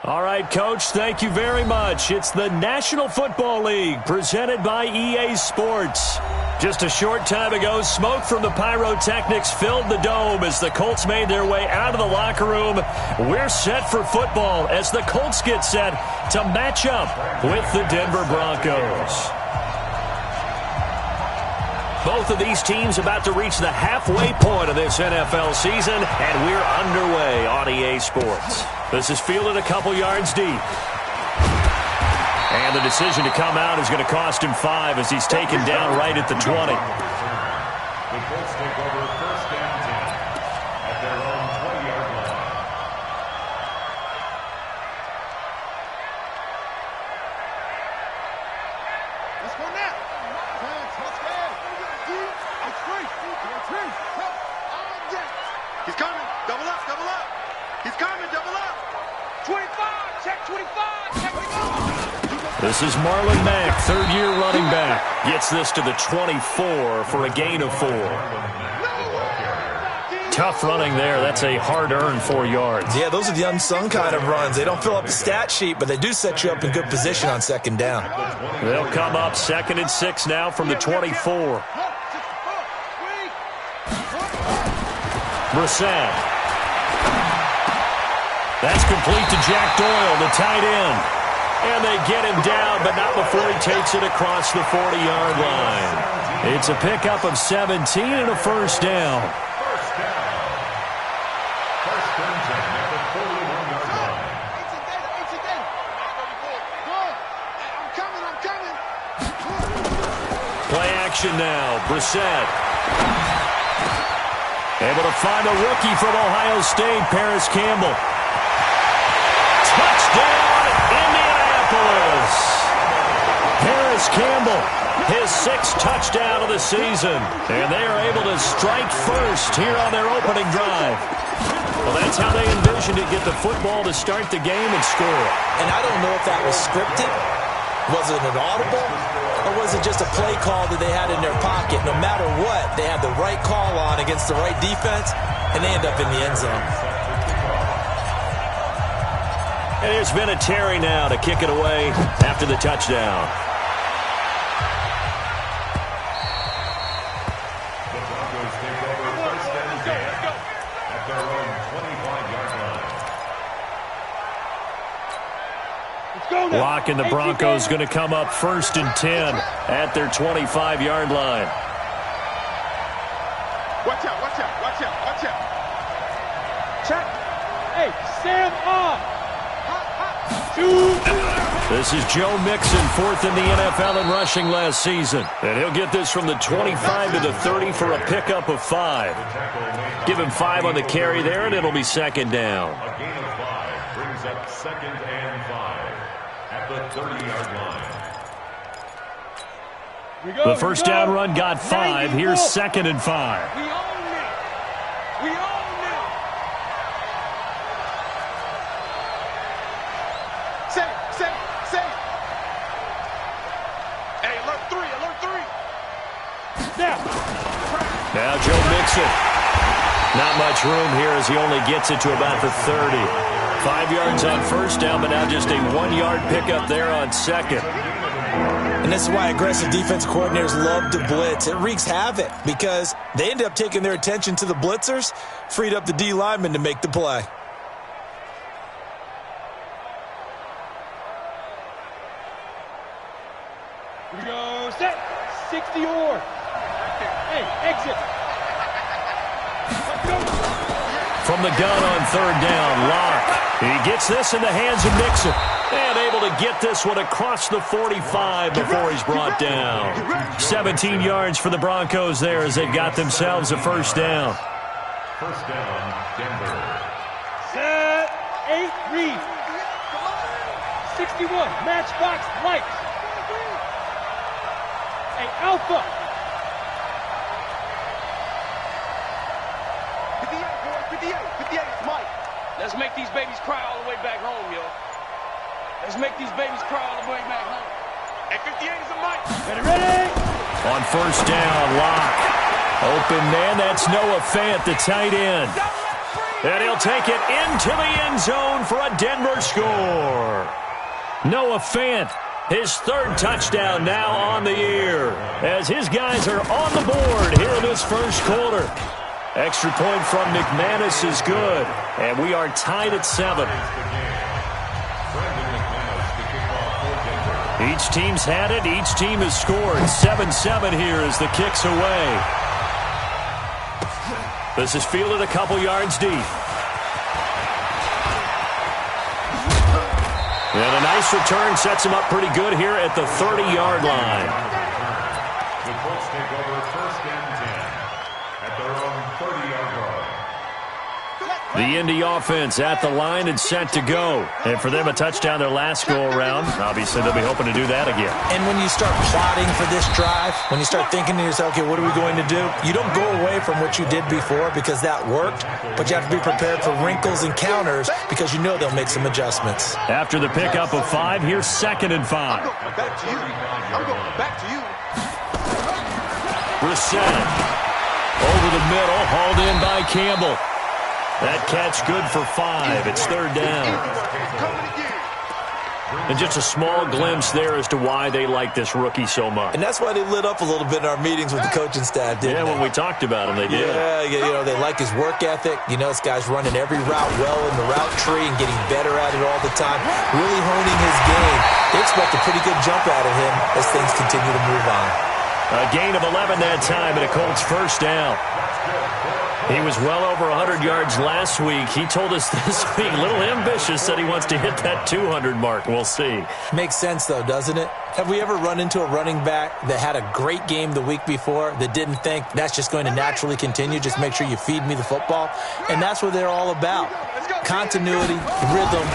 All right, Coach, thank you very much. It's the National Football League presented by EA Sports. Just a short time ago, smoke from the pyrotechnics filled the dome as the Colts made their way out of the locker room. We're set for football as the Colts get set to match up with the Denver Broncos. Both of these teams about to reach the halfway point of this NFL season, and we're underway on EA Sports. This is fielded a couple yards deep. And the decision to come out is going to cost him 5 as he's taken down right at the 20. The Colts take over first and 10 at their own 20-yard line. Let's go now. He's coming. Double up, double up. He's coming, double up. 25, check 25, check 25. This is Marlon Mack, third-year running back. Gets this to the 24 for a gain of 4. Tough running there. That's a hard-earned 4 yards. Yeah, those are the unsung kind of runs. They don't fill up the stat sheet, but they do set you up in good position on second down. They'll come up 2nd and 6 now from the 24. Brissett. That's complete to Jack Doyle, the tight end. And they get him down, but not before he takes it across the 40-yard line. It's a pickup of 17 and a first down. First and 10 at the 41-yard line. I'm coming. Play action now. Brissett. Able to find a rookie from Ohio State, Paris Campbell. Touchdown, Indianapolis. Paris Campbell, his 6th touchdown of the season. And they are able to strike first here on their opening drive. Well, that's how they envisioned it, get the football to start the game and score. And I don't know if that was scripted. Was it an audible? Or was it just a play call that they had in their pocket? No matter what, they had the right call on against the right defense, and they end up in the end zone. And it's been a Terry now to kick it away after the touchdown. The Broncos take over first and 10 at their own 25-yard line. Locking the Broncos going to come up 1st and 10 at their 25-yard line. Watch out, watch out, watch out, watch out. Check. Hey, Sam off. This is Joe Mixon, 4th in the NFL in rushing last season. And he'll get this from the 25 to the 30 for a pickup of 5. Give him 5 on the carry there, and it'll be 2nd down. A gain of 5 brings up 2nd and 5 at the 30-yard line. The first down run got 5. Here's 2nd and 5. We own it. We own it. Say. Hey, alert 3. Now Joe Mixon. Not much room here as he only gets it to about the 30. 5 yards on first down, but now just a 1-yard pickup there on 2nd. And this is why aggressive defense coordinators love to blitz. It wreaks havoc because they end up taking their attention to the blitzers, freed up the D lineman to make the play. Here we go. Set. 60 or. Hey, exit. Let's go. From the gun on 3rd down, Locke. He gets this in the hands of Mixon. And able to get this one across the 45 before he's brought down. 17 yards for the Broncos there as they've got themselves a first down. First down, Denver. Set. 8 read. 61. Matchbox lights. Hey, Alpha. 58, it's Mike. Let's make these babies cry all the way back home, yo. Let's make these babies cry all the way back home. Hey, 58 is a Mike. Ready? On first down, Locke. Open man, that's Noah Fant, the tight end. Don't let free And he'll take it into the end zone for a Denver score. Noah Fant, his third touchdown now on the year, as his guys are on the board here in this first quarter. Extra point from McManus is good, and we are tied at 7. Each team's had it. Each team has scored. 7-7 here as the kick's away. This is fielded a couple yards deep. And a nice return sets him up pretty good here at the 30-yard line. The Colts take over first and 10 at their own 30-yard line. The Indy offense at the line and set to go. And for them, a touchdown their last go-around. Obviously, they'll be hoping to do that again. And when you start plotting for this drive, when you start thinking to yourself, okay, what are we going to do? You don't go away from what you did before because that worked, but you have to be prepared for wrinkles and counters because you know they'll make some adjustments. After the pickup of 5, here's 2nd and 5. Back to you. I'm going back to you. Brissett over the middle, hauled in by Campbell. That catch good for 5. It's 3rd down. And just a small glimpse there as to why they like this rookie so much. And that's why they lit up a little bit in our meetings with the coaching staff, didn't they? When we talked about him, they did. Yeah, you know, they like his work ethic. You know, this guy's running every route well in the route tree and getting better at it all the time, really honing his game. They expect a pretty good jump out of him as things continue to move on. A gain of 11 that time and a Colts first down. He was well over 100 yards last week. He told us this week, a little ambitious, said he wants to hit that 200 mark. We'll see. Makes sense, though, doesn't it? Have we ever run into a running back that had a great game the week before that didn't think that's just going to naturally continue? Just make sure you feed me the football. And that's what they're all about. Continuity, rhythm,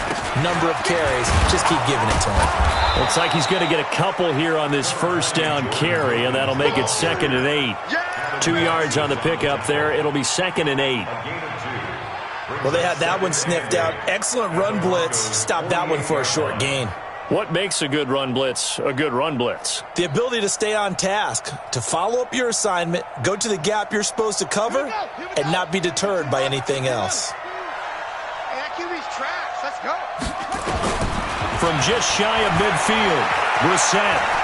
number of carries. Just keep giving it to him. Looks like he's going to get a couple here on this first down carry, and that'll make it 2nd and 8. 2 yards on the pickup there. It'll be 2nd and 8. Well, they had that one sniffed out. Excellent run blitz. Stopped that one for a short gain. What makes a good run blitz a good run blitz? The ability to stay on task, to follow up your assignment, go to the gap you're supposed to cover, and not be deterred by anything else. Hey, that QB's trash. Let's go. From just shy of midfield, Brissett.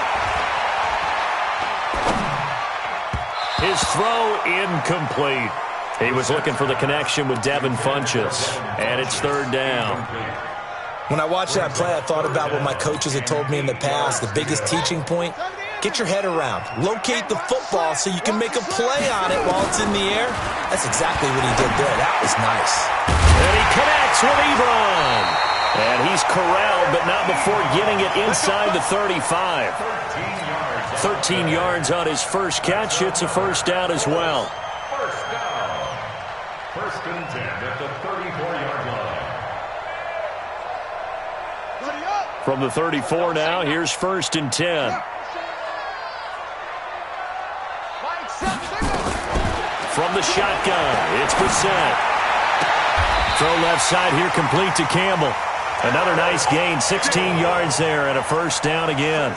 His throw incomplete. He was looking for the connection with Devin Funchess, and it's 3rd down. When I watched that play, I thought about what my coaches had told me in the past. The biggest teaching point, get your head around. Locate the football so you can make a play on it while it's in the air. That's exactly what he did there. That was nice. And he connects with Ebron. And he's corralled, but not before getting it inside the 35. 13 yards on his first catch. It's a first down as well. First down. 1st and 10 at the 34-yard line. From the 34 now, here's 1st and 10. From the shotgun, it's Brissett. Throw left side here, complete to Campbell. Another nice gain, 16 yards there, and a first down again.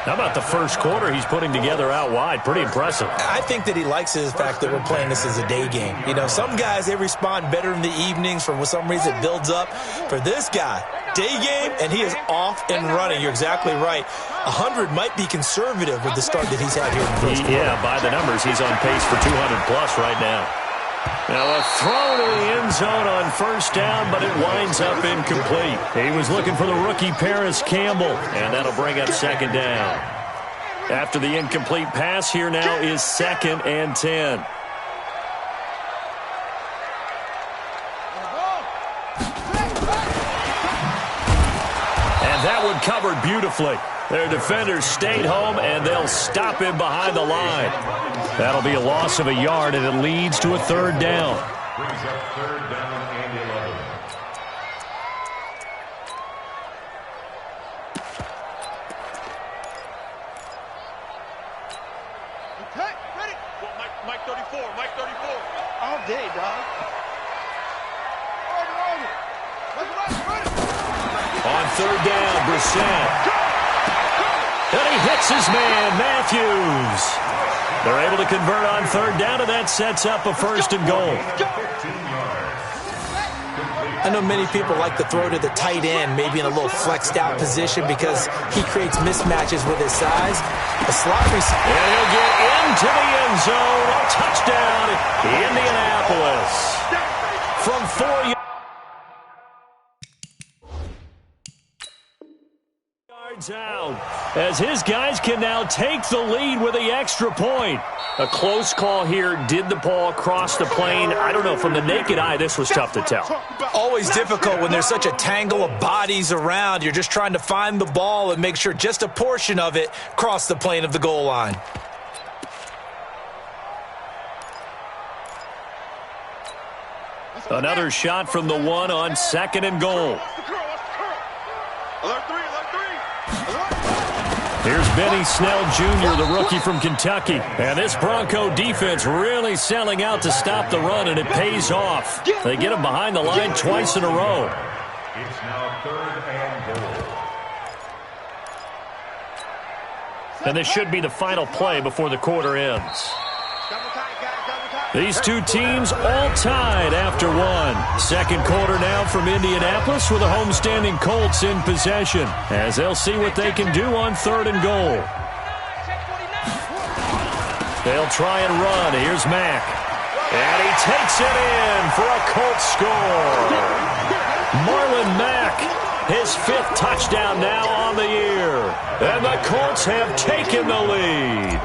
How about the first quarter he's putting together out wide? Pretty impressive. I think that he likes the fact that we're playing this as a day game. You know, some guys, they respond better in the evenings. For some reason, it builds up. For this guy, day game, and he is off and running. You're exactly right. 100 might be conservative with the start that he's had here in the first quarter. Yeah, by the numbers, he's on pace for 200-plus right now. Now a throw to the end zone on first down, but it winds up incomplete. He was looking for the rookie Paris Campbell, and that'll bring up 2nd down. After the incomplete pass, here now is 2nd and 10. And that one covered beautifully. Their defenders stayed home, and they'll stop him behind the line. That'll be a loss of a yard, and it leads to a 3rd down. Brings up 3rd down and 11. Okay, ready. Mike 34, Mike 34. All day, dog. Ready. On 3rd down, Brissett. And he hits his man, Matthews. They're able to convert on third down, and that sets up a first and goal. I know many people like to throw to the tight end, maybe in a little flexed out position because he creates mismatches with his size. A slot receiver. And he'll get into the end zone. A touchdown, Indianapolis. From 4 yards out, as his guys can now take the lead with the extra point. A close call here. Did the ball cross the plane? I don't know. From the naked eye, this was tough to tell. Always difficult when there's such a tangle of bodies around. You're just trying to find the ball and make sure just a portion of it crossed the plane of the goal line. Another shot from the one on second and goal. Here's Benny Snell Jr., the rookie from Kentucky. And this Bronco defense really selling out to stop the run, and it pays off. They get him behind the line twice in a row. It's now third and goal. And this should be the final play before the quarter ends. These two teams all tied after one. Second quarter now from Indianapolis with the homestanding Colts in possession, as they'll see what they can do on third and goal. They'll try and run. Here's Mack. And he takes it in for a Colts score. Marlon Mack, his 5th touchdown now on the year. And the Colts have taken the lead.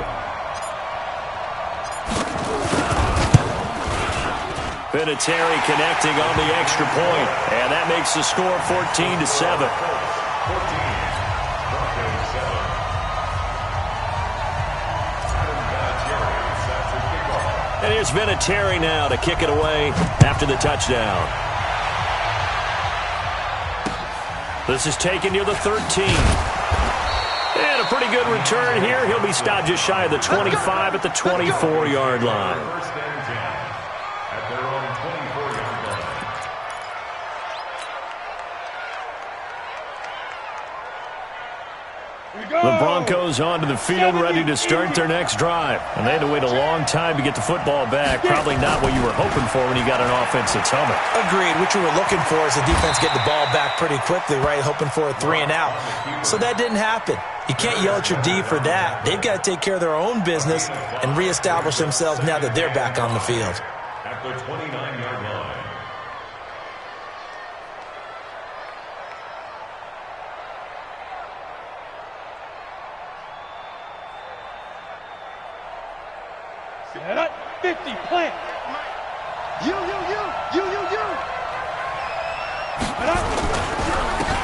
Vinatieri connecting on the extra point, and that makes the score 14-7. And here's Vinatieri now to kick it away after the touchdown. This is taken near the 13. And a pretty good return here. He'll be stopped just shy of the 25 at the 24-yard line. The Broncos onto the field, ready to start their next drive. And they had to wait a long time to get the football back. Probably not what you were hoping for when you got an offense that's humming. Agreed. What you were looking for is the defense get the ball back pretty quickly, right? Hoping for a 3 and out. So that didn't happen. You can't yell at your D for that. They've got to take care of their own business and reestablish themselves now that they're back on the field. At the 29-yard line. Set up, 50, plant. You.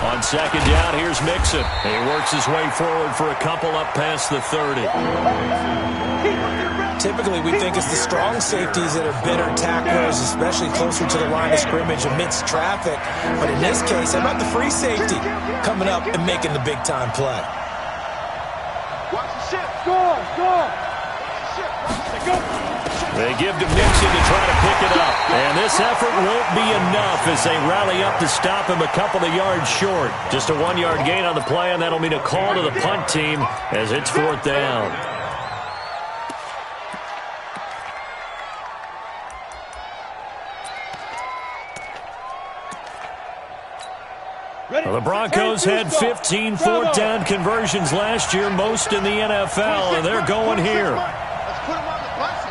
On second down, here's Mixon. He works his way forward for a couple up past the 30. Typically, we think it's the strong safeties that are better tacklers, especially closer to the line of scrimmage amidst traffic. But in this case, how about the free safety coming up and making the big-time play? Watch the ship. Score. They give to Mixon to try to pick it up. And this effort won't be enough as they rally up to stop him a couple of yards short. Just a 1-yard gain on the play, and that'll mean a call to the punt team as it's 4th down. Well, the Broncos had 15 4th down conversions last year, most in the NFL, and they're going here. Let's put him on the buses.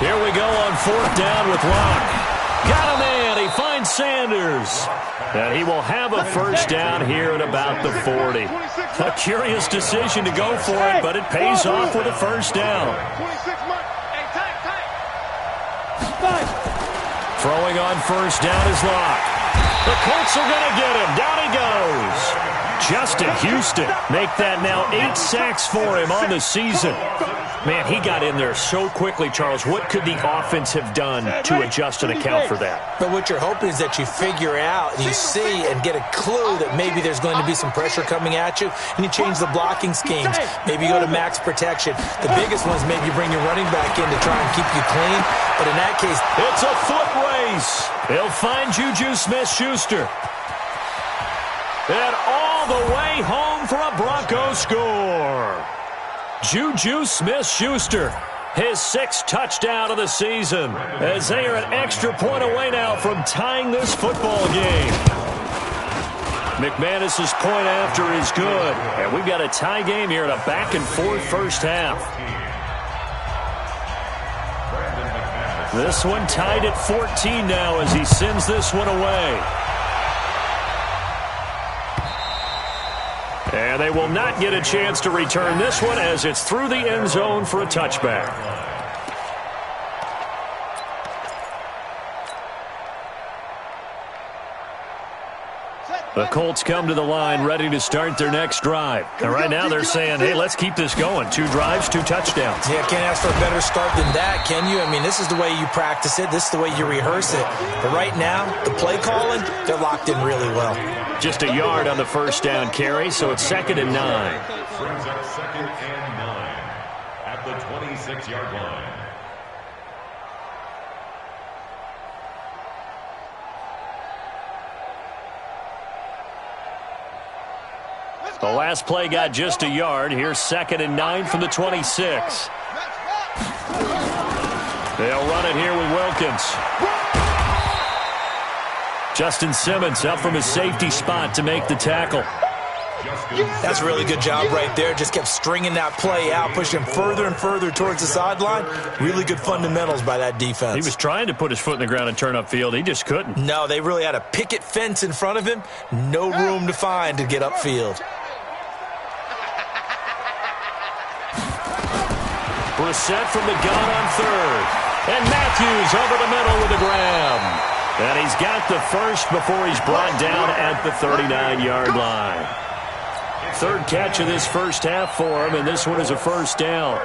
Here we go on 4th down with Locke. Got him in. He finds Sanders. And he will have a first down here at about the 40. A curious decision to go for it, but it pays off with a first down. 26 mark. Hey, Five. Throwing on first down is Locke. The Colts are going to get him. Down he goes. Justin Houston make that now 8 sacks for him on the season. Man, he got in there so quickly, Charles. What could the offense have done to adjust and account for that? But what you're hoping is that you figure out and you see and get a clue that maybe there's going to be some pressure coming at you, and you change the blocking schemes. Maybe you go to max protection. The biggest one is maybe you bring your running back in to try and keep you clean. But in that case, it's a foot race. They'll find Juju Smith-Schuster. And all all the way home for a Broncos score. Juju Smith-Schuster, his 6th touchdown of the season, as they are an extra point away now from tying this football game. McManus's point after is good, and we've got a tie game here in a back-and-forth first half. This one tied at 14 now as he sends this one away. And they will not get a chance to return this one as it's through the end zone for a touchback. The Colts come to the line ready to start their next drive. And right now they're saying, hey, let's keep this going. 2 drives, 2 touchdowns. Yeah, can't ask for a better start than that, can you? I mean, this is the way you practice it. This is the way you rehearse it. But right now, the play calling, they're locked in really well. Just a yard on the first down carry, so it's 2nd and 9. Brings up 2nd and 9 at the 26-yard line. The last play got just a yard. Here's 2nd and 9 from the 26. They'll run it here with Wilkins. Justin Simmons up from his safety spot to make the tackle. That's a really good job right there. Just kept stringing that play out, pushing him further and further towards the sideline. Really good fundamentals by that defense. He was trying to put his foot in the ground and turn upfield. He just couldn't. No, they really had a picket fence in front of him. No room to find to get upfield. Brissett from the gun on 3rd. And Matthews over the middle with a grab. And he's got the first before he's brought down at the 39-yard line. 3rd catch of this first half for him, and this one is a first down.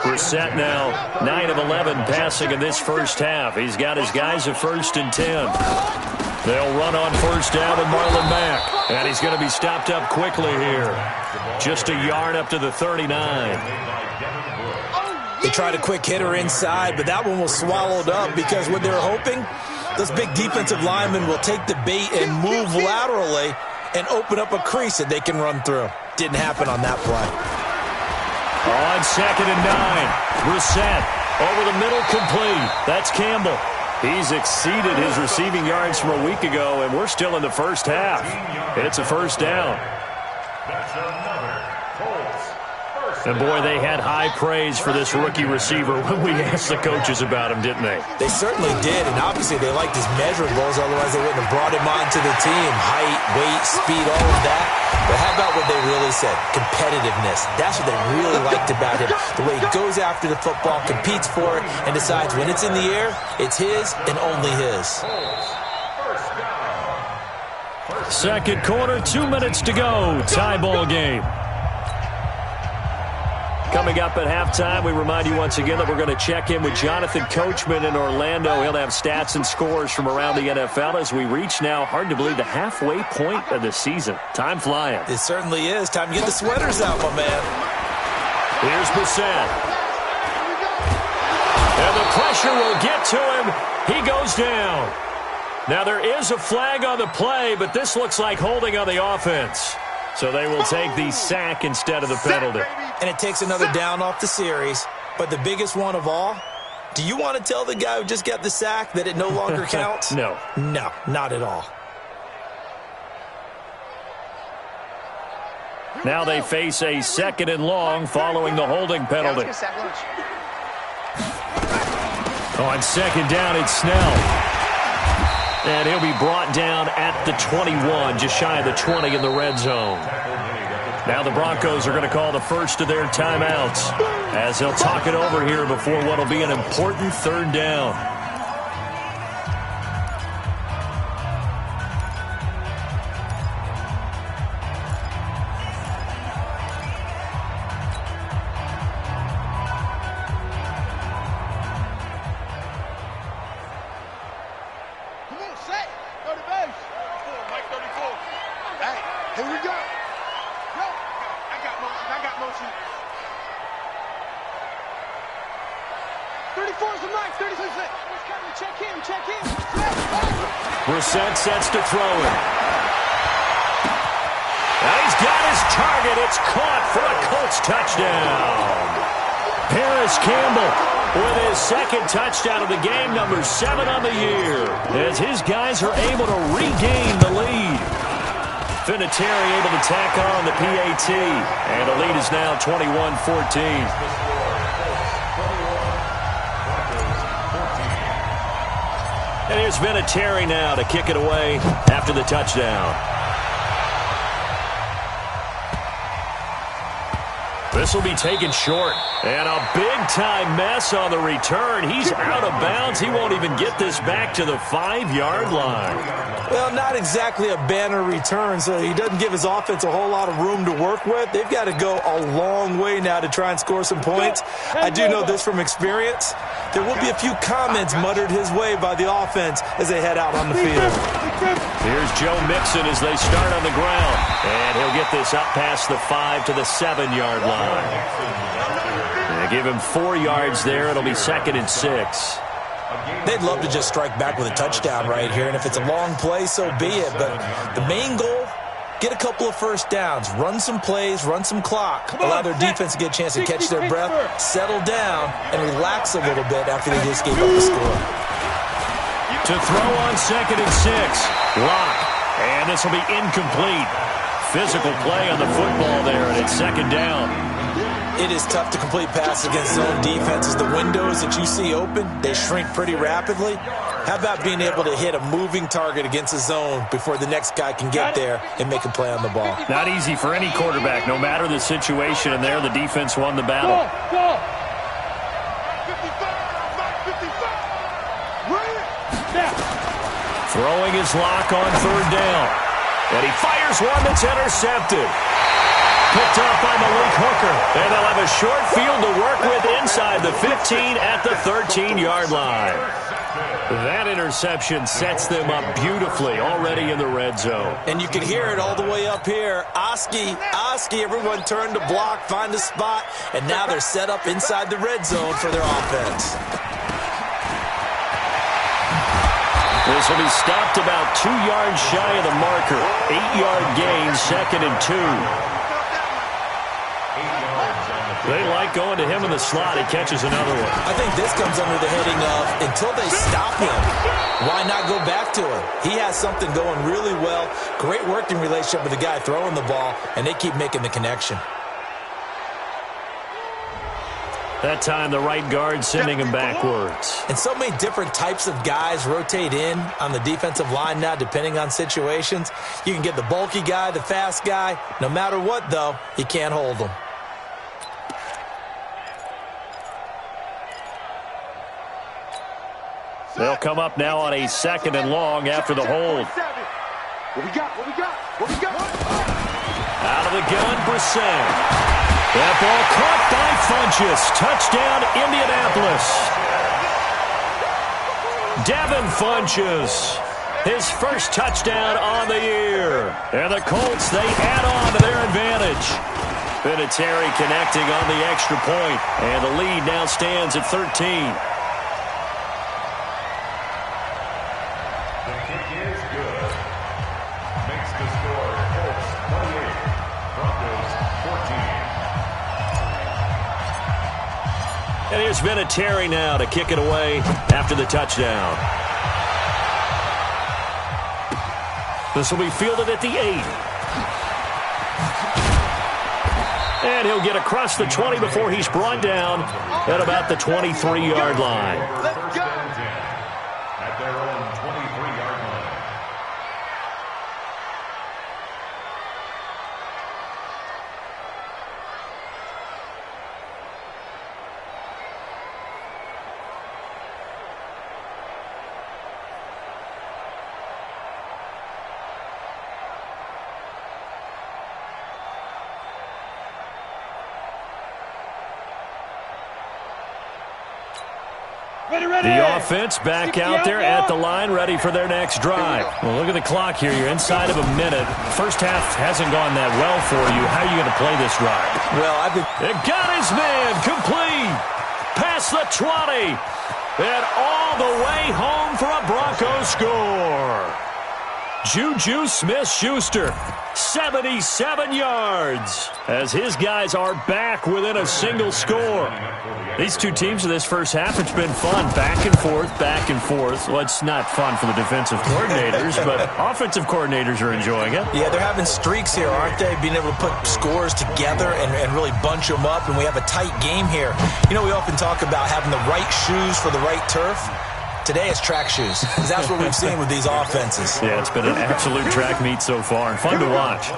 Brissett now 9 of 11 passing in this first half. He's got his guys at 1st and 10. They'll run on first down with Marlon Mack. And he's going to be stopped up quickly here. Just a yard up to the 39. They tried a quick hitter inside, but that one was swallowed up because what they were hoping, those big defensive linemen will take the bait and move laterally and open up a crease that they can run through. Didn't happen on that play. On 2nd and 9. Brissett over the middle, complete. That's Campbell. He's exceeded his receiving yards from a week ago, and we're still in the first half. It's a first down. That's another Colts first And, boy, they had high praise for this rookie receiver when we asked the coaches about him, didn't they? They certainly did, and obviously they liked his measurables, otherwise they wouldn't have brought him onto the team. Height, weight, speed, all of that. But how about what they really said? Competitiveness. That's what they really liked about him. The way he goes after the football, competes for it, and decides when it's in the air, it's his and only his. Second quarter, 2 minutes to go. Tie ball game. Coming up at halftime, we remind you once again that we're going to check in with Jonathan Coachman in Orlando. He'll have stats and scores from around the NFL as we reach now, hard to believe, the halfway point of the season. Time flying. It certainly is. Time to get the sweaters out, my man. Here's Brissett. And the pressure will get to him. He goes down. Now there is a flag on the play, but this looks like holding on the offense. So they will take the sack instead of the penalty. And it takes another down off the series. But the biggest one of all, do you want to tell the guy who just got the sack that it no longer counts? No. No, not at all. Now they face a 2nd and long following the holding penalty. On 2nd down, it's Snell. And he'll be brought down at the 21, just shy of the 20 in the red zone. Now the Broncos are going to call the first of their timeouts as they'll talk it over here before what will be an important 3rd down. PS4's a knife. 30 seconds. Check him. Brissett sets to throw it. Now he's got his target. It's caught for a Colts touchdown. Paris Campbell with his second touchdown of the game, number 7 on the year, as his guys are able to regain the lead. Vinatieri able to tack on the PAT, and the lead is now 21-14. And here's Vinatieri now to kick it away after the touchdown. This will be taken short. And a big-time mess on the return. He's out of bounds. He won't even get this back to the 5-yard line. Well, not exactly a banner return, so he doesn't give his offense a whole lot of room to work with. They've got to go a long way now to try and score some points. I do know this from experience. There will be a few comments muttered his way by the offense as they head out on the field. Here's Joe Mixon as they start on the ground. And he'll get this up past the 5 to the 7-yard line. They give him 4 yards there. It'll be 2nd and 6. They'd love to just strike back with a touchdown right here, and if it's a long play, so be it. But the main goal, get a couple of first downs, run some plays, run some clock, allow their defense to get a chance to catch their breath, settle down, and relax a little bit after they just gave up the score. To throw on 2nd and 6. Lock. And this will be incomplete. Physical play on the football there, and it's 2nd down. It is tough to complete passes against zone defenses. The windows that you see open, they shrink pretty rapidly. How about being able to hit a moving target against a zone before the next guy can get there and make a play on the ball? Not easy for any quarterback, no matter the situation, and there the defense won the battle. Go. 55. Throwing his lock on 3rd down. And he fires one that's intercepted. Picked up by Malik Hooker. And they'll have a short field to work with inside the 15 at the 13-yard line. That interception sets them up beautifully already in the red zone. And you can hear it all the way up here. Oski, everyone turned to block, find a spot, and now they're set up inside the red zone for their offense. This will be stopped about 2 yards shy of the marker. 8-yard gain, 2nd and 2. They like going to him in the slot. He catches another one. I think this comes under the heading of, until they stop him, why not go back to him? He has something going really well. Great working relationship with the guy throwing the ball, and they keep making the connection. That time, the right guard sending him backwards. And so many different types of guys rotate in on the defensive line now, depending on situations. You can get the bulky guy, the fast guy. No matter what, though, he can't hold them. They'll come up now on a 2nd and long after the hold. What we got? Out of the gun, Brissett. That ball caught by Funchess. Touchdown, Indianapolis. Devin Funchess, his first touchdown on the year. And the Colts, they add on to their advantage. Vinatieri connecting on the extra point, and the lead now stands at 13. The kick is good. Makes the score Colts 28, Broncos 14. And here's Vinatieri now to kick it away after the touchdown. This will be fielded at the 8. And he'll get across the 20 before he's brought down at about the 23-yard line. First and 10 at their own 23-yard line. The offense back out there at the line, ready for their next drive. Well, look at the clock here. You're inside of a minute. First half hasn't gone that well for you. How are you going to play this drive? Well, It got his man complete. past the 20. And all the way home for a Broncos score. Juju Smith-Schuster, 77 yards, as his guys are back within a single score. These two teams in this first half, it's been fun. Back and forth, back and forth. Well, it's not fun for the defensive coordinators, but offensive coordinators are enjoying it. Yeah, they're having streaks here, aren't they? Being able to put scores together and really bunch them up, and we have a tight game here. You know, we often talk about having the right shoes for the right turf. Today it's track shoes, because that's what we've seen with these offenses. Yeah, it's been an absolute track meet so far, and fun to watch.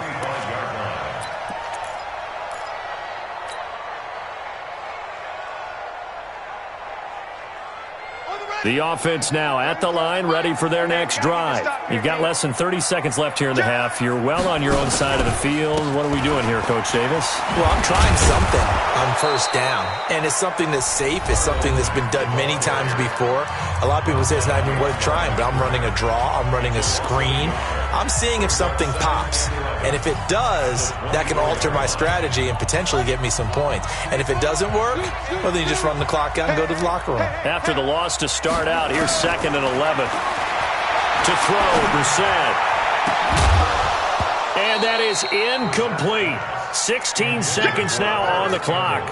The offense now at the line, ready for their next drive. You've got less than 30 seconds left here in the half. You're well on your own side of the field. What are we doing here, Coach Davis? Well, I'm trying something on first down, and it's something that's safe. It's something that's been done many times before. A lot of people say it's not even worth trying, but I'm running a draw. I'm running a screen. I'm seeing if something pops, and if it does, that can alter my strategy and potentially get me some points. And if it doesn't work, well, then you just run the clock out and go to the locker room. After the loss to start out, here's 2nd and 11. To throw, Brissett. And that is incomplete. 16 seconds now on the clock.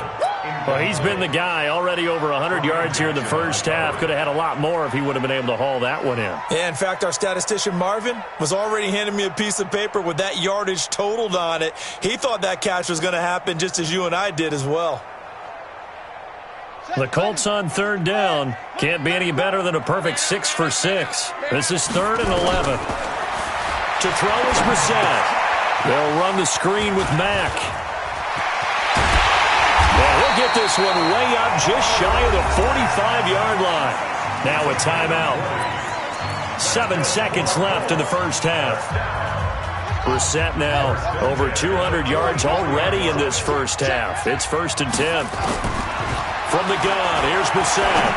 Well, he's been the guy, already over 100 yards here in the first half. Could have had a lot more if he would have been able to haul that one in. Yeah, in fact, our statistician Marvin was already handing me a piece of paper with that yardage totaled on it. He thought that catch was going to happen just as you and I did as well. The Colts on 3rd down. Can't be any better than a perfect 6 for 6. This is 3rd and 11. To throw is Brissett. They'll run the screen with Mack. And he'll get this one way up just shy of the 45-yard line. Now a timeout. 7 seconds left in the first half. Brissett now over 200 yards already in this first half. It's 1st and 10. From the gun, here's Brissett.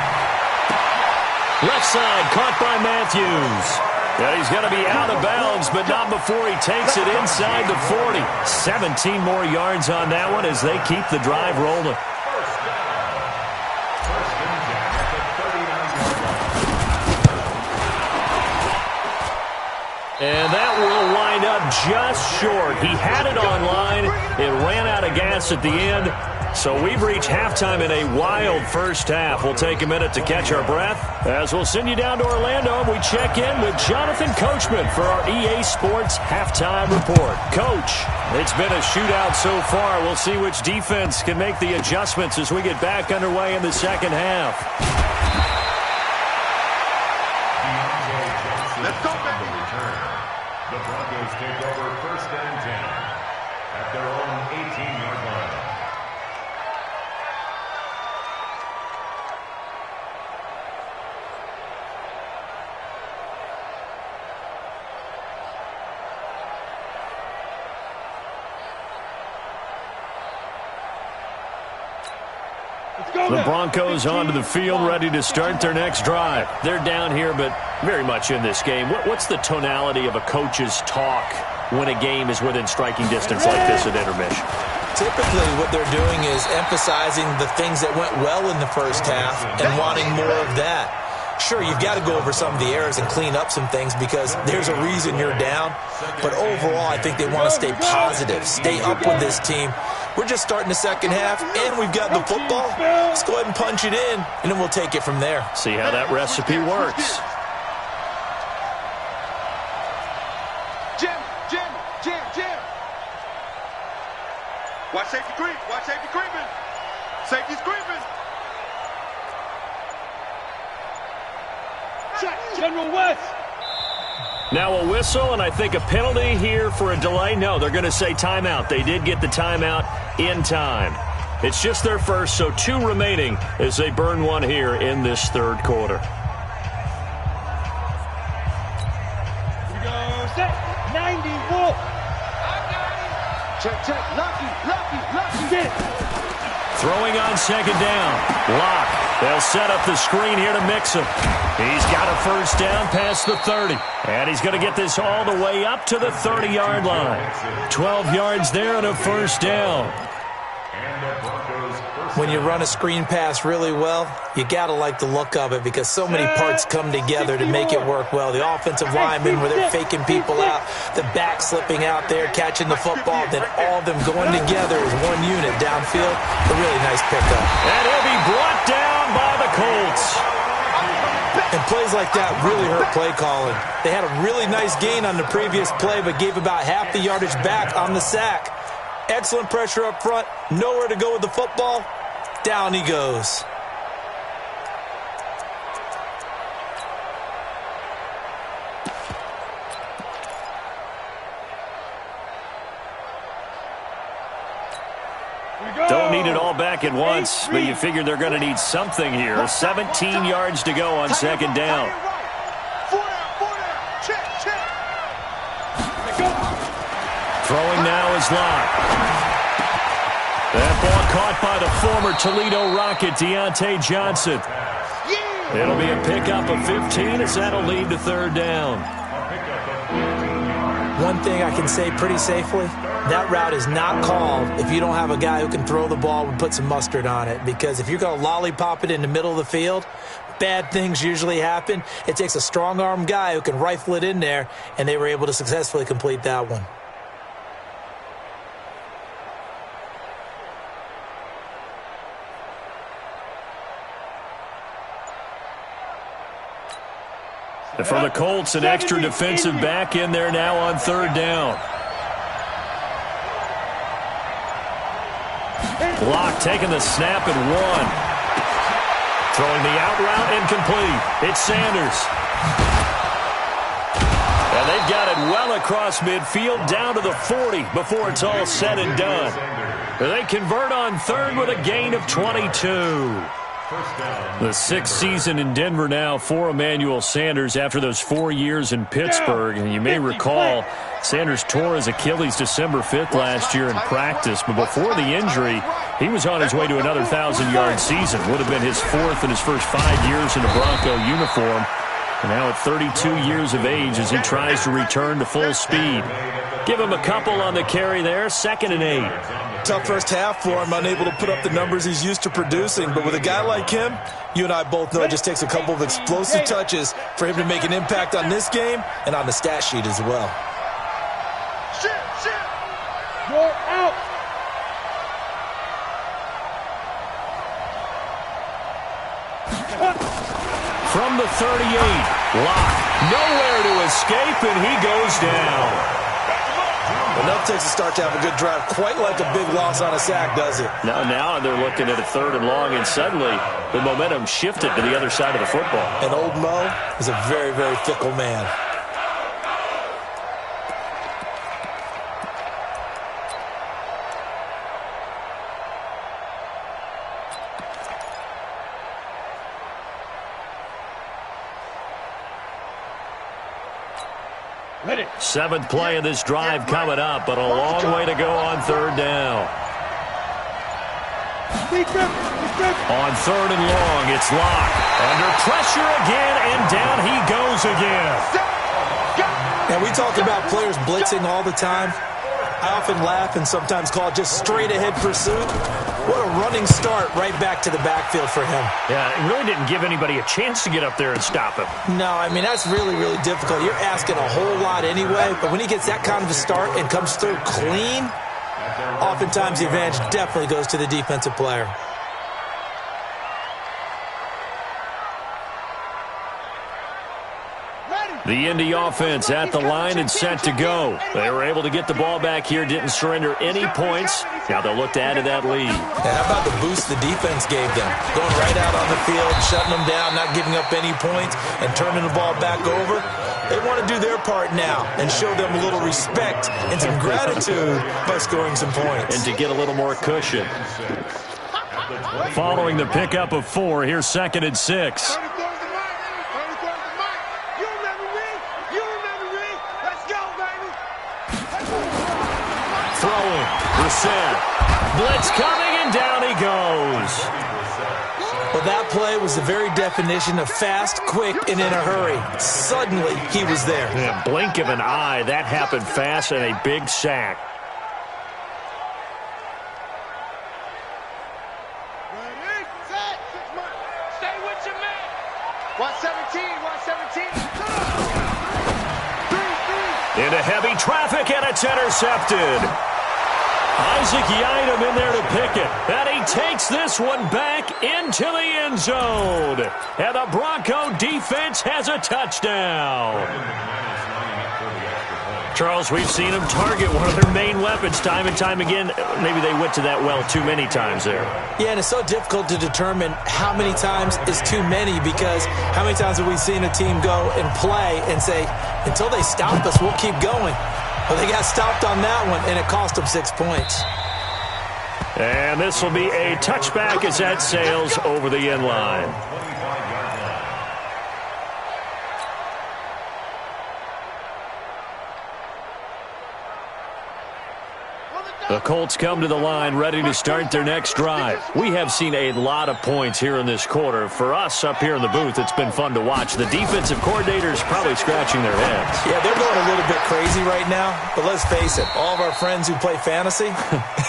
Left side, caught by Matthews. Yeah, he's going to be out of bounds, but not before he takes it inside the 40. 17 more yards on that one as they keep the drive rolling. And that will wind up just short. He had it on line. It ran out of gas at the end. So we've reached halftime in a wild first half. We'll take a minute to catch our breath as we'll send you down to Orlando and we check in with Jonathan Coachman for our EA Sports Halftime Report. Coach, it's been a shootout so far. We'll see which defense can make the adjustments as we get back underway in the second half. Let's go, baby. The Broncos take over 1st and 10 at their own 18-yard line. The Broncos onto the field, ready to start their next drive. They're down here, but very much in this game. What's the tonality of a coach's talk when a game is within striking distance like this at intermission? Typically, what they're doing is emphasizing the things that went well in the first half and wanting more of that. Sure, you've got to go over some of the errors and clean up some things because there's a reason you're down. But overall, I think they want to stay positive, stay up with this team. We're just starting the second half, and we've got the football. Let's go ahead and punch it in, and then we'll take it from there. See how that recipe works. Jim. Watch safety creep. Watch safety creeping. Safety's creeping. General West. Now a whistle, and I think a penalty here for a delay. No, they're going to say timeout. They did get the timeout in time. It's just their first, so 2 remaining as they burn one here in this 3rd quarter. Here we go. Set. 90 Wolf. Check. Lucky. Get it. Throwing on 2nd down. Lock. They'll set up the screen here to mix him. He's got a first down past the 30. And he's going to get this all the way up to the 30-yard line. 12 yards there and a first down. And the Broncos When you run a screen pass really well, you got to like the look of it because so many parts come together to make it work well. The offensive linemen, where they're faking people out, the back slipping out there, catching the football, then all of them going together as one unit downfield. A really nice pickup. And he'll be brought down by the Colts. And plays like that really hurt play calling. They had a really nice gain on the previous play, but gave about half the yardage back on the sack. Excellent pressure up front, nowhere to go with the football. Down he goes. Don't need it all back at once, but you figure they're going to need something here. 17 yards to go on second down. Throwing now is Locke. That ball caught by the former Toledo Rocket, Deontay Johnson. It'll be a pickup of 15 as that'll lead to third down. One thing I can say pretty safely, that route is not called if you don't have a guy who can throw the ball and put some mustard on it. Because if you're going to lollipop it in the middle of the field, bad things usually happen. It takes a strong-arm guy who can rifle it in there, and they were able to successfully complete that one. For the Colts, an extra defensive back in there now on third down. Locke taking the snap and one. Throwing the out route incomplete. It's Sanders. And they've got it well across midfield down to the 40 before it's all said and done. They convert on third with a gain of 22. The sixth season in Denver now for Emmanuel Sanders after those 4 years in Pittsburgh. And you may recall Sanders tore his Achilles December 5th last year in practice. But before the injury, he was on his way to another 1,000-yard season. Would have been his fourth in his first 5 years in a Bronco uniform. And now at 32 years of age as he tries to return to full speed. Give him a couple on the carry there, 2nd and 8. Tough first half for him, unable to put up the numbers he's used to producing. But with a guy like him, you and I both know it just takes a couple of explosive touches for him to make an impact on this game and on the stat sheet as well. You're out. From the 38, Locke nowhere to escape, and he goes down. Enough takes a start to have a good drive. Quite like a big loss on a sack, does it? Now they're looking at a 3rd and long, and suddenly the momentum shifted to the other side of the football. And old Mo is a very, very fickle man. Seventh play of this drive coming up, but a long way to go on third down. On 3rd and long, it's Locke. Under pressure again, and down he goes again. And we talk about players blitzing all the time. I often laugh and sometimes call it just straight-ahead pursuit. What a running start right back to the backfield for him. Yeah, it really didn't give anybody a chance to get up there and stop him. No, I mean, that's really, really difficult. You're asking a whole lot anyway, but when he gets that kind of a start and comes through clean, oftentimes the advantage definitely goes to the defensive player. The Indy offense at the line and set to go. They were able to get the ball back here, didn't surrender any points. Now they'll look to add to that lead. And how about the boost the defense gave them? Going right out on the field, shutting them down, not giving up any points, and turning the ball back over. They want to do their part now and show them a little respect and some gratitude by scoring some points. And to get a little more cushion. Following the pickup of 4, here's 2nd and 6. Throwing, Brissett. Blitz coming, and down he goes. Well, that play was the very definition of fast, quick, and in a hurry. Suddenly, he was there. Yeah, blink of an eye, that happened fast, and a big sack. 117, 117. Into heavy traffic, and it's intercepted. Isaac Yiadom in there to pick it. And he takes this one back into the end zone. And the Bronco defense has a touchdown. Charles, we've seen them target one of their main weapons time and time again. Maybe they went to that well too many times there. Yeah, and it's so difficult to determine how many times is too many, because how many times have we seen a team go and play and say, until they stop us, we'll keep going. Well, they got stopped on that one, and it cost them 6 points. And this will be a touchback as that sails over the end line. The Colts come to the line ready to start their next drive. We have seen a lot of points here in this quarter. For us up here in the booth, it's been fun to watch. The defensive coordinators probably scratching their heads. Yeah, they're going a little bit crazy right now. But let's face it, all of our friends who play fantasy,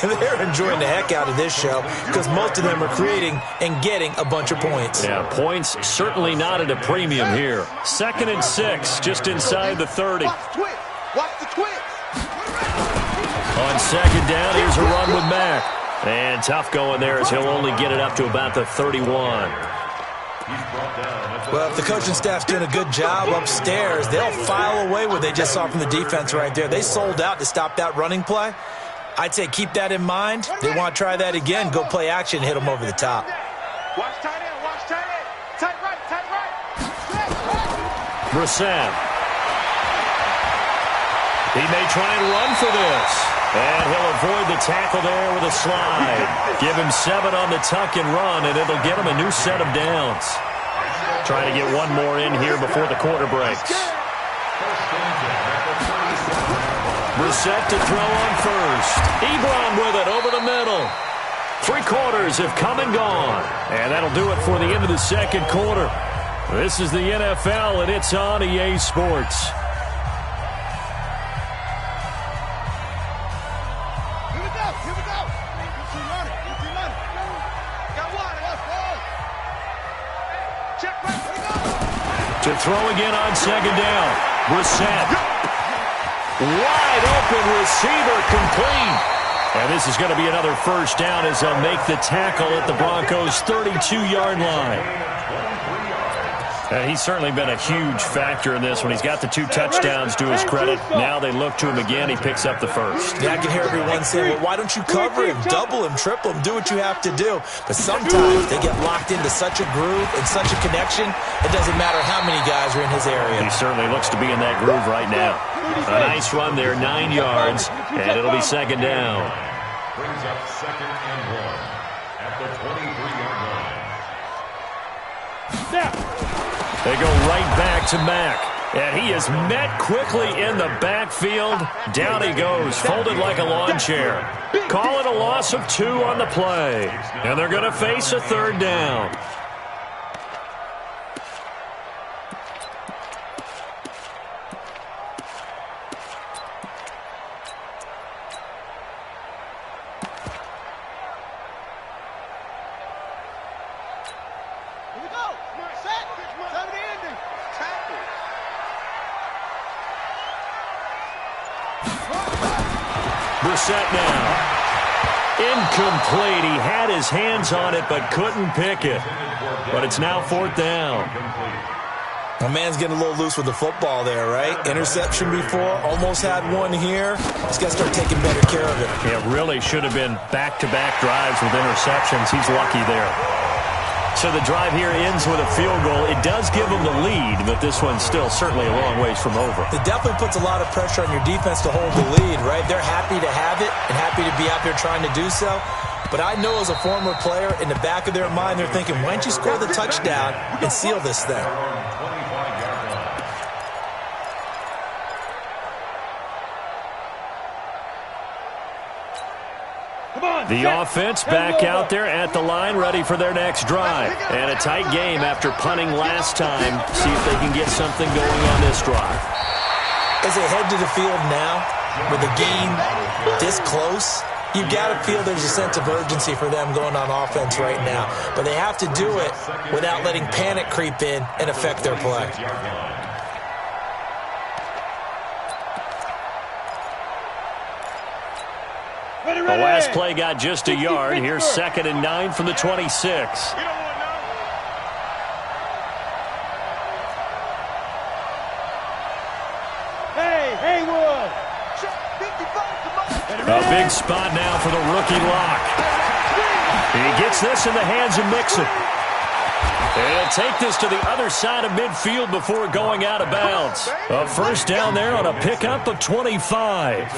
they're enjoying the heck out of this show because most of them are creating and getting a bunch of points. Yeah, points certainly not at a premium here. 2nd and 6, just inside the 30. Watch the twist. On 2nd down, here's a run with Mack. And tough going there as he'll only get it up to about the 31. Well, if the coaching staff's doing a good job upstairs, they'll file away what they just saw from the defense right there. They sold out to stop that running play. I'd say keep that in mind. They want to try that again, go play action, hit them over the top. Watch tight end, watch tight end. Tight right, tight right. Brissett. He may try and run for this. And he'll avoid the tackle there with a slide. Give him 7 on the tuck and run, and it'll get him a new set of downs. Trying to get one more in here before the quarter breaks. Brissett to throw on first. Ebron with it over the middle. 3 quarters have come and gone. And that'll do it for the end of the 2nd quarter. This is the NFL, and it's on EA Sports. To throw again on 2nd down. Brissett. Wide open receiver complete. And this is going to be another first down as they'll make the tackle at the Broncos' 32-yard line. And he's certainly been a huge factor in this when he's got the 2 touchdowns to his credit. Now they look to him again. He picks up the first. Yeah, I can hear everyone saying, well, why don't you cover him, double him, triple him, do what you have to do. But sometimes they get locked into such a groove and such a connection, it doesn't matter how many guys are in his area. He certainly looks to be in that groove right now. A nice run there, 9 yards, and it'll be 2nd down. Brings up 2nd and 1 at the 23-yard line. Now. They go right back to Mack. And he is met quickly in the backfield. Down he goes, folded like a lawn chair. Call it a loss of 2 on the play. And they're going to face a 3rd down. Brissett now. Incomplete. He had his hands on it but couldn't pick it. But it's now 4th down. My man's getting a little loose with the football there, right? Interception before, almost had one here. He's got to start taking better care of it. Yeah, really should have been back-to-back drives with interceptions. He's lucky there. So the drive here ends with a field goal. It does give them the lead, but this one's still certainly a long ways from over. It definitely puts a lot of pressure on your defense to hold the lead, right? They're happy to have it and happy to be out there trying to do so. But I know as a former player, in the back of their mind, they're thinking, why don't you score the touchdown and seal this thing? The offense back out there at the line, ready for their next drive. And a tight game after punting last time. See if they can get something going on this drive. As they head to the field now, with the game this close, You've got to feel there's a sense of urgency for them going on offense right now. But they have to do it without letting panic creep in and affect their play. The last play got just a yard. Here's 2nd and 9 from the 26. A big spot now for the rookie lock. He gets this in the hands of Mixon. He'll take this to the other side of midfield before going out of bounds. A first down there on a pickup of 25.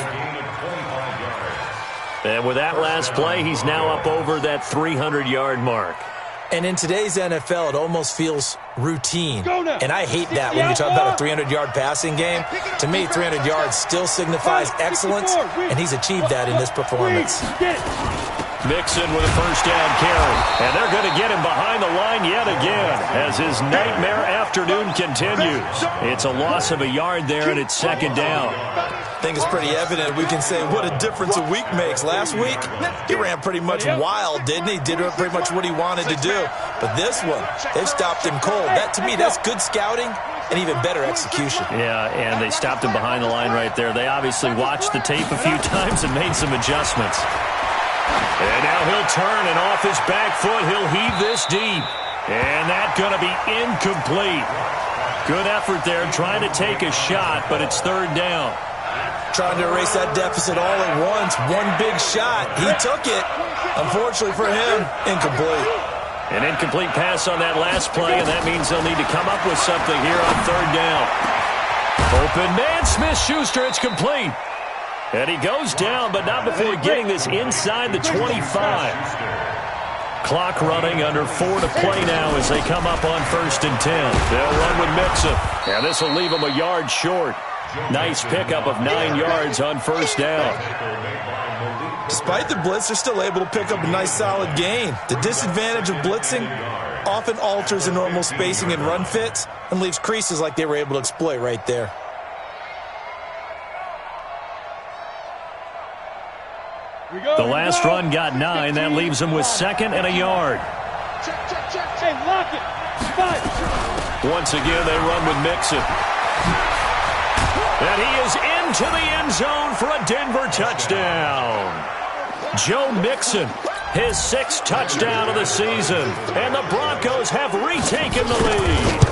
And with that last play, he's now up over that 300-yard mark. And in today's NFL, it almost feels routine. And I hate that when you talk about a 300-yard passing game. To me, 300 yards still signifies excellence, and he's achieved that in this performance. Mixon with a first down carry. And they're going to get him behind the line yet again as his nightmare afternoon continues. It's a loss of a yard there, and it's 2nd down. I think it's pretty evident. We can say what a difference a week makes. Last week, he ran pretty much wild, didn't he? Did pretty much what he wanted to do. But this one, they've stopped him cold. That, to me, that's good scouting and even better execution. Yeah, and they stopped him behind the line right there. They obviously watched the tape a few times and made some adjustments. And now he'll turn, and off his back foot, he'll heave this deep. And that's going to be incomplete. Good effort there, trying to take a shot, but it's 3rd down. Trying to erase that deficit all at once. One big shot. He took it. Unfortunately for him, incomplete. An incomplete pass on that last play, and that means they'll need to come up with something here on 3rd down. Open man, Smith-Schuster, it's complete. And he goes down, but not before getting this inside the 25. Clock running, under 4 to play now as they come up on 1st and 10. They'll run with Mixon. And this will leave them a yard short. Nice pickup of 9 yards on 1st down. Despite the blitz, they're still able to pick up a nice solid gain. The disadvantage of blitzing often alters the normal spacing and run fits and leaves creases like they were able to exploit right there. The last run got 9. That leaves them with 2nd and a yard. Hey, lock it. Once again, they run with Mixon. And he is into the end zone for a Denver touchdown. Joe Mixon, his 6th touchdown of the season. And the Broncos have retaken the lead.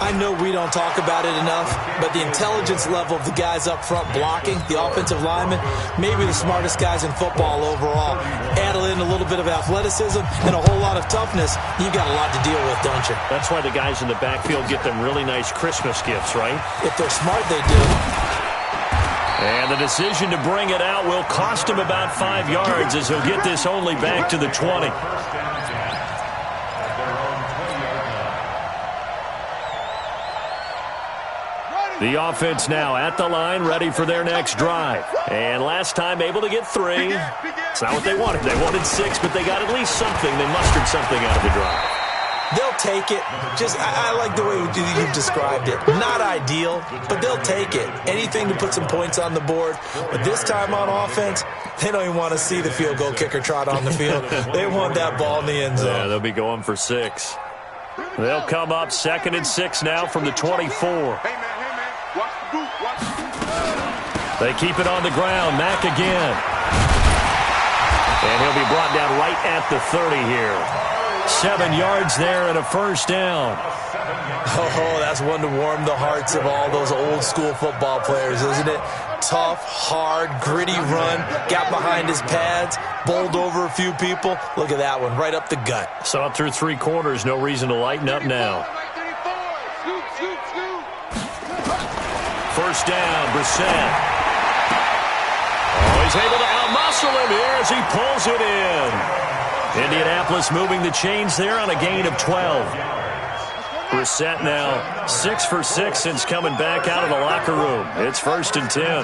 I know we don't talk about it enough, but the intelligence level of the guys up front blocking, the offensive linemen, maybe the smartest guys in football overall. Add in a little bit of athleticism and a whole lot of toughness, you've got a lot to deal with, don't you? That's why the guys in the backfield get them really nice Christmas gifts, right? If they're smart, they do. And the decision to bring it out will cost him about 5 yards as he'll get this only back to the 20. The offense now at the line, ready for their next drive. And last time able to get 3. It's not what they wanted. They wanted 6, but they got at least something. They mustered something out of the drive. They'll take it. I like the way you've described it. Not ideal, but they'll take it. Anything to put some points on the board. But this time on offense, they don't even want to see the field goal kicker trot on the field. They want that ball in the end zone. Yeah, they'll be going for 6. They'll come up 2nd and 6 now from the 24. They keep it on the ground. Mack again. And he'll be brought down right at the 30 here. 7 yards there and a first down. Oh, that's one to warm the hearts of all those old school football players, isn't it? Tough, hard, gritty run. Got behind his pads. Bowled over a few people. Look at that one, right up the gut. Saw it through 3 quarters. No reason to lighten up now. First down, Brissett. Oh, he's able to outmuscle him here as he pulls it in. Indianapolis moving the chains there on a gain of 12. Brissett now 6 for 6 since coming back out of the locker room. It's 1st and 10.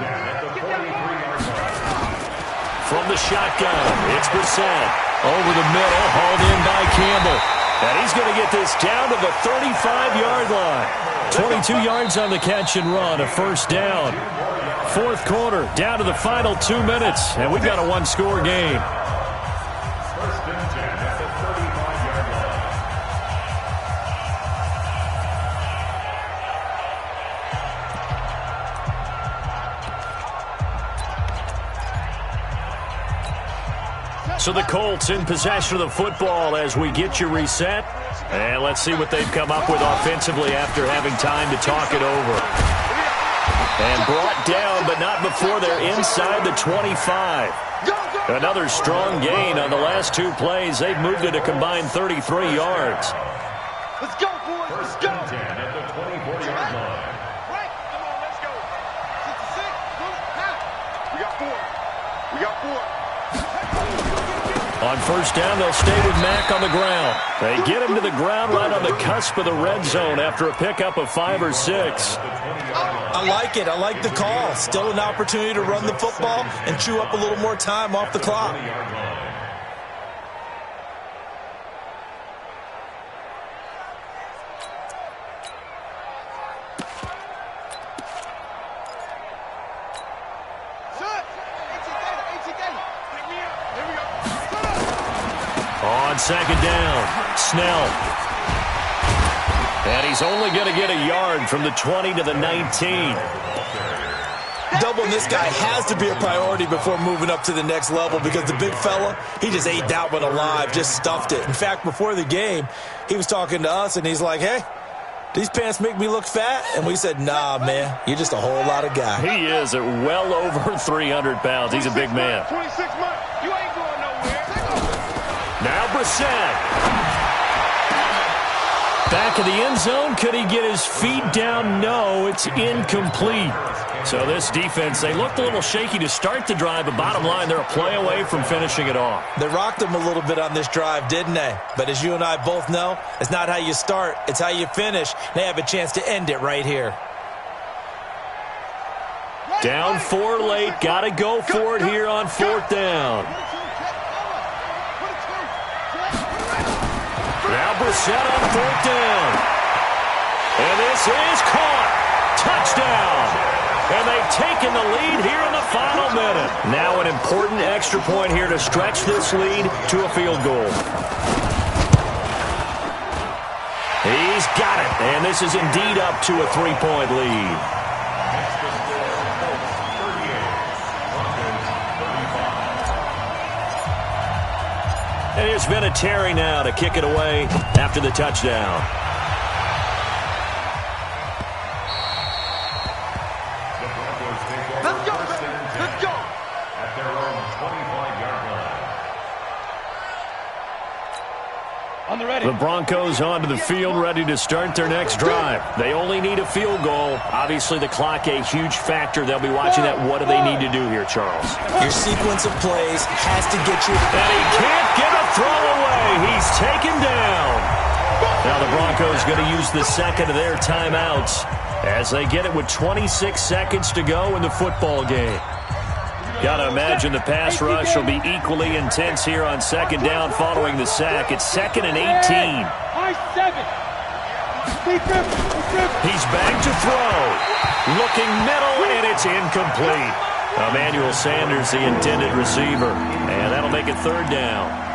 From the shotgun, it's Brissett. Over the middle, hauled in by Campbell. And he's going to get this down to the 35-yard line. 22 yards on the catch and run, a first down. Fourth quarter, down to the final 2 minutes, and we've got a one-score game. First and 10 at the 35-yard line. So the Colts in possession of the football as we get you reset. And let's see what they've come up with offensively after having time to talk it over. And brought down, but not before they're inside the 25. Another strong gain on the last two plays. They've moved it a combined 33 yards. Let's go, boys. Let's First go. and 10 at the 24-yard line. Right. Come on, let's go. 66. We got 4. We got 4. On first down, they'll stay with Mack on the ground. They get him to the ground right on the cusp of the red zone after a pickup of 5 or 6. I like it. I like the call. Still an opportunity to run the football and chew up a little more time off the clock. 20-yard line. On second down, Snell. And he's only going to get a yard from the 20 to the 19. Doubling this guy has to be a priority before moving up to the next level because the big fella, he just ate that one alive, just stuffed it. In fact, before the game, he was talking to us, and he's like, hey, these pants make me look fat? And we said, nah, man, you're just a whole lot of guy. He is at well over 300 pounds. He's a big man. 26 months. You ain't going nowhere. Now Brissett. Back of the end zone. Could he get his feet down? No, it's incomplete. So this defense, they looked a little shaky to start the drive, but bottom line, they're a play away from finishing it off. They rocked him a little bit on this drive, didn't they? But as you and I both know, it's not how you start, it's how you finish. They have a chance to end it right here. Down 4 late. Got to go for it here on fourth down. Now Brissett on fourth down. And this is caught. Touchdown. And they've taken the lead here in the final minute. Now an important extra point here to stretch this lead to a field goal. He's got it. And this is indeed up to a 3-point lead. And it's been a Terry now to kick it away after the touchdown. The Broncos take over first and 10 Let's go. at their own 25-yard line. On the ready. The Broncos onto the field, ready to start their next drive. They only need a field goal. Obviously, the clock a huge factor. They'll be watching that. What do they need to do here, Charles? Your sequence of plays has to get you. And he can't get a throw away. He's taken down. Now the Broncos going to use the second of their timeouts as they get it with 26 seconds to go in the football game. Got to imagine the pass rush will be equally intense here on second down following the sack. It's 2nd and 18. High 7. He's back to throw. Looking middle, and it's incomplete. Emmanuel Sanders, the intended receiver. And that'll make it third down.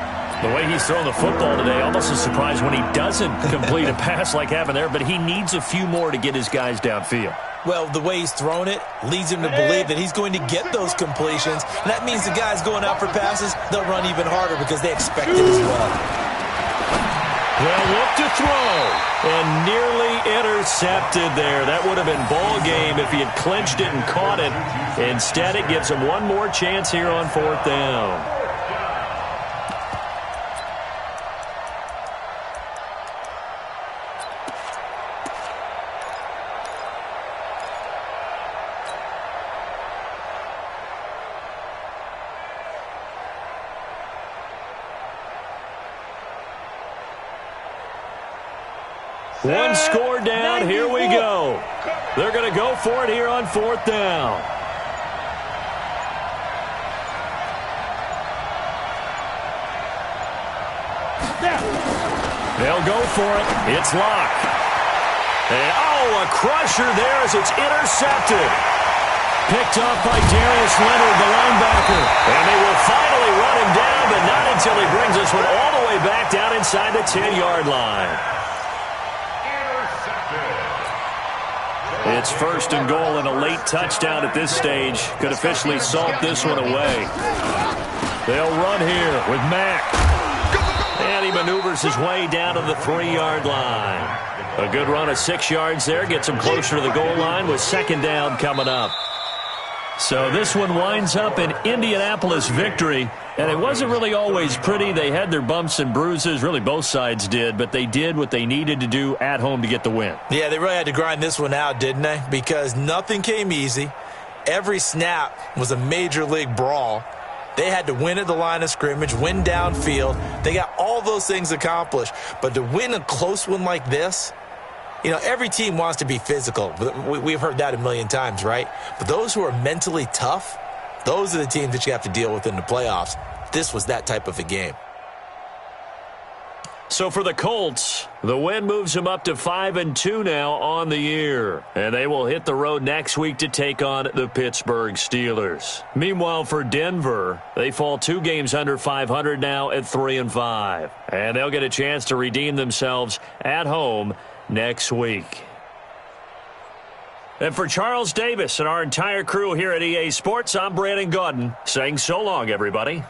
The way he's throwing the football today, almost a surprise when he doesn't complete a pass like happened there, but he needs a few more to get his guys downfield. Well, the way he's thrown it leads him to believe that he's going to get those completions. And that means the guys going out for passes, they'll run even harder because they expect it as well. Well, look to throw. And nearly intercepted there. That would have been ball game if he had clinched it and caught it. Instead, it gives him one more chance here on fourth down. One score down. Here we go. They're going to go for it here on fourth down. They'll go for it. It's Locke. And, oh, a crusher there as it's intercepted. Picked off by Darius Leonard, the linebacker. And they will finally run him down, but not until he brings this one all the way back down inside the 10-yard line. It's first and goal, and a late touchdown at this stage could officially salt this one away. They'll run here with Mack. And he maneuvers his way down to the 3-yard line. A good run of 6 yards there gets him closer to the goal line with second down coming up. So this one winds up an Indianapolis victory, and it wasn't really always pretty. They had their bumps and bruises, really both sides did, but they did what they needed to do at home to get the win. Yeah, they really had to grind this one out, didn't they? Because nothing came easy. Every snap was a major league brawl. They had to win at the line of scrimmage, win downfield. They got all those things accomplished. But to win a close one like this, you know, every team wants to be physical. We've heard that a million times, right? But those who are mentally tough, those are the teams that you have to deal with in the playoffs. This was that type of a game. So for the Colts, the win moves them up to 5-2 now on the year. And they will hit the road next week to take on the Pittsburgh Steelers. Meanwhile, for Denver, they fall 2 games under 500 now at 3-5. And they'll get a chance to redeem themselves at home next week. And for Charles Davis and our entire crew here at EA Sports, I'm Brandon Gaudin saying so long, everybody.